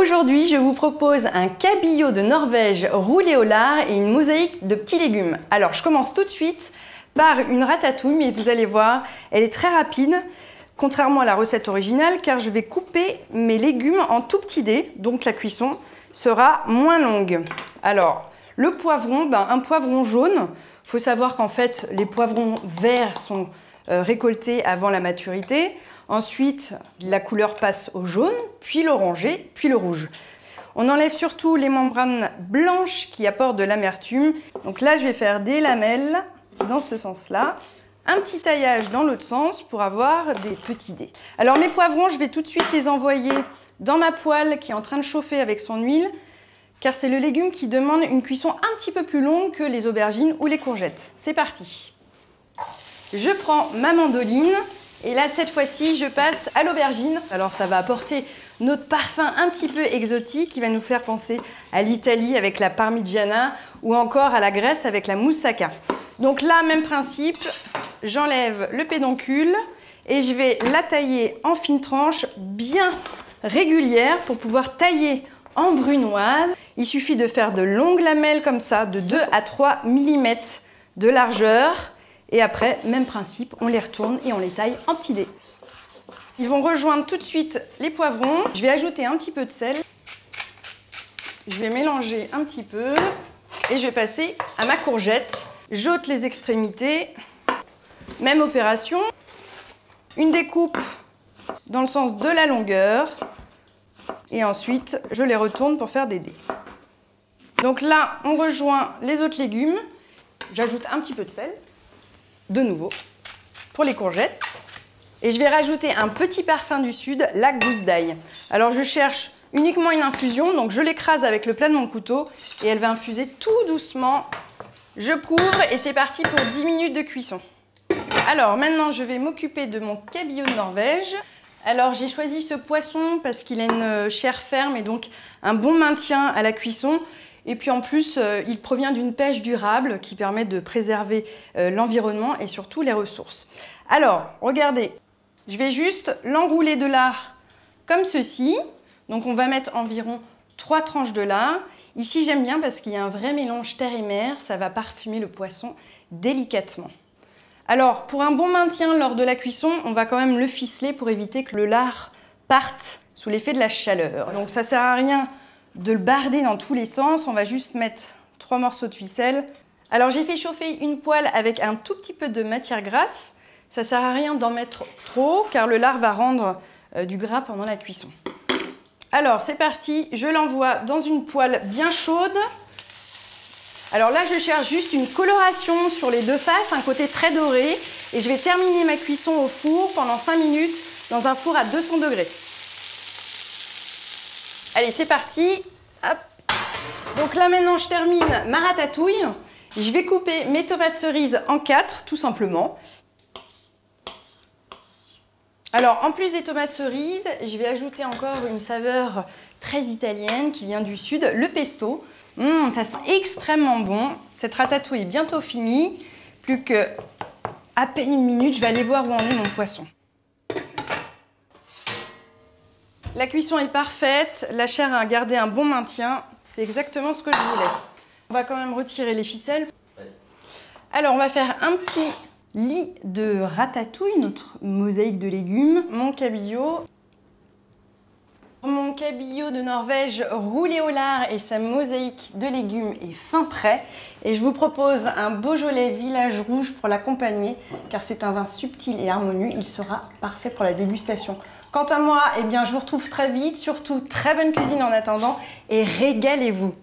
Aujourd'hui, je vous propose un cabillaud de Norvège roulé au lard et une mosaïque de petits légumes. Alors, je commence tout de suite par une ratatouille, mais vous allez voir, elle est très rapide, contrairement à la recette originale, car je vais couper mes légumes en tout petits dés, donc la cuisson sera moins longue. Alors, le poivron, un poivron jaune. Il faut savoir qu'en fait, les poivrons verts sont récoltés avant la maturité. Ensuite, la couleur passe au jaune, puis l'orangé, puis le rouge. On enlève surtout les membranes blanches qui apportent de l'amertume. Donc là, je vais faire des lamelles dans ce sens-là. Un petit taillage dans l'autre sens pour avoir des petits dés. Alors mes poivrons, je vais tout de suite les envoyer dans ma poêle qui est en train de chauffer avec son huile, car c'est le légume qui demande une cuisson un petit peu plus longue que les aubergines ou les courgettes. C'est parti. Je prends ma mandoline et là, cette fois-ci, je passe à l'aubergine. Alors ça va apporter notre parfum un petit peu exotique qui va nous faire penser à l'Italie avec la parmigiana ou encore à la Grèce avec la moussaka. Donc là, même principe, j'enlève le pédoncule et je vais la tailler en fines tranches bien régulières pour pouvoir tailler en brunoise. Il suffit de faire de longues lamelles comme ça, de 2 à 3 mm de largeur. Et après, même principe, on les retourne et on les taille en petits dés. Ils vont rejoindre tout de suite les poivrons. Je vais ajouter un petit peu de sel. Je vais mélanger un petit peu et je vais passer à ma courgette. J'ôte les extrémités. Même opération. Une découpe dans le sens de la longueur. Et ensuite, je les retourne pour faire des dés. Donc là, on rejoint les autres légumes. J'ajoute un petit peu de sel. De nouveau, pour les courgettes. Et je vais rajouter un petit parfum du sud, la gousse d'ail. Alors je cherche uniquement une infusion, donc je l'écrase avec le plat de mon couteau et elle va infuser tout doucement. Je couvre et c'est parti pour 10 minutes de cuisson. Alors maintenant, je vais m'occuper de mon cabillaud de Norvège. Alors j'ai choisi ce poisson parce qu'il a une chair ferme et donc un bon maintien à la cuisson. Et puis en plus, il provient d'une pêche durable qui permet de préserver l'environnement et surtout les ressources. Alors, regardez, je vais juste l'enrouler de lard comme ceci. Donc on va mettre environ 3 tranches de lard. Ici, j'aime bien parce qu'il y a un vrai mélange terre et mer. Ça va parfumer le poisson délicatement. Alors, pour un bon maintien lors de la cuisson, on va quand même le ficeler pour éviter que le lard parte sous l'effet de la chaleur. Donc ça ne sert à rien de le barder dans tous les sens, on va juste mettre 3 morceaux de ficelle. Alors j'ai fait chauffer une poêle avec un tout petit peu de matière grasse. Ça sert à rien d'en mettre trop car le lard va rendre du gras pendant la cuisson. Alors c'est parti, je l'envoie dans une poêle bien chaude. Alors là je cherche juste une coloration sur les deux faces, un côté très doré. Et je vais terminer ma cuisson au four pendant 5 minutes dans un four à 200 degrés. Allez, c'est parti. Hop. Donc là, maintenant, je termine ma ratatouille. Je vais couper mes tomates cerises en 4, tout simplement. Alors, en plus des tomates cerises, je vais ajouter encore une saveur très italienne qui vient du sud, le pesto. Ça sent extrêmement bon. Cette ratatouille est bientôt finie. Plus que à peine une minute, je vais aller voir où en est mon poisson. La cuisson est parfaite, la chair a gardé un bon maintien, c'est exactement ce que je voulais. On va quand même retirer les ficelles. Alors on va faire un petit lit de ratatouille, notre mosaïque de légumes, mon cabillaud. Mon cabillaud de Norvège roulé au lard et sa mosaïque de légumes est fin prêt. Et je vous propose un Beaujolais Village Rouge pour l'accompagner, car c'est un vin subtil et harmonieux, il sera parfait pour la dégustation. Quant à moi, eh bien, je vous retrouve très vite, surtout très bonne cuisine en attendant et régalez-vous!